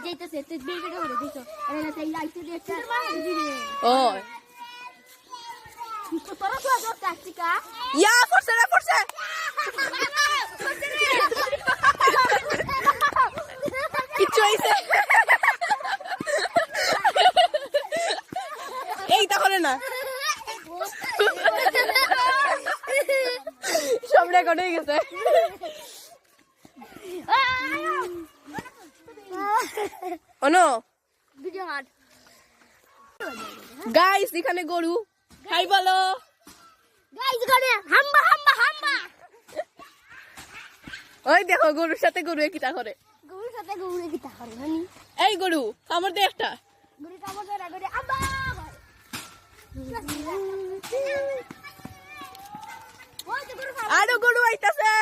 যাইতেছে তুই বিল টাকা করে দিছো আরে না তাই লাইতে দে একটা ও তোরা তো আজ টাকা ইয়া পড়ছে কিচ্ছু হইছে এই তাহলে না সব রেকর্ড হয়ে গেছে ওনো ভিডিও হাট গাইস এখানে গরু হাই বলো গাইস করে হাম্বা হাম্বা হাম্বা ওই দেখো গরুর সাথে গরু কিটা করে গরুর সাথে গরু কি তা করে জানি এই গরু আমার দে একটা গরু কামড় ধরা করে আম্বা আরো গরু আইতাছে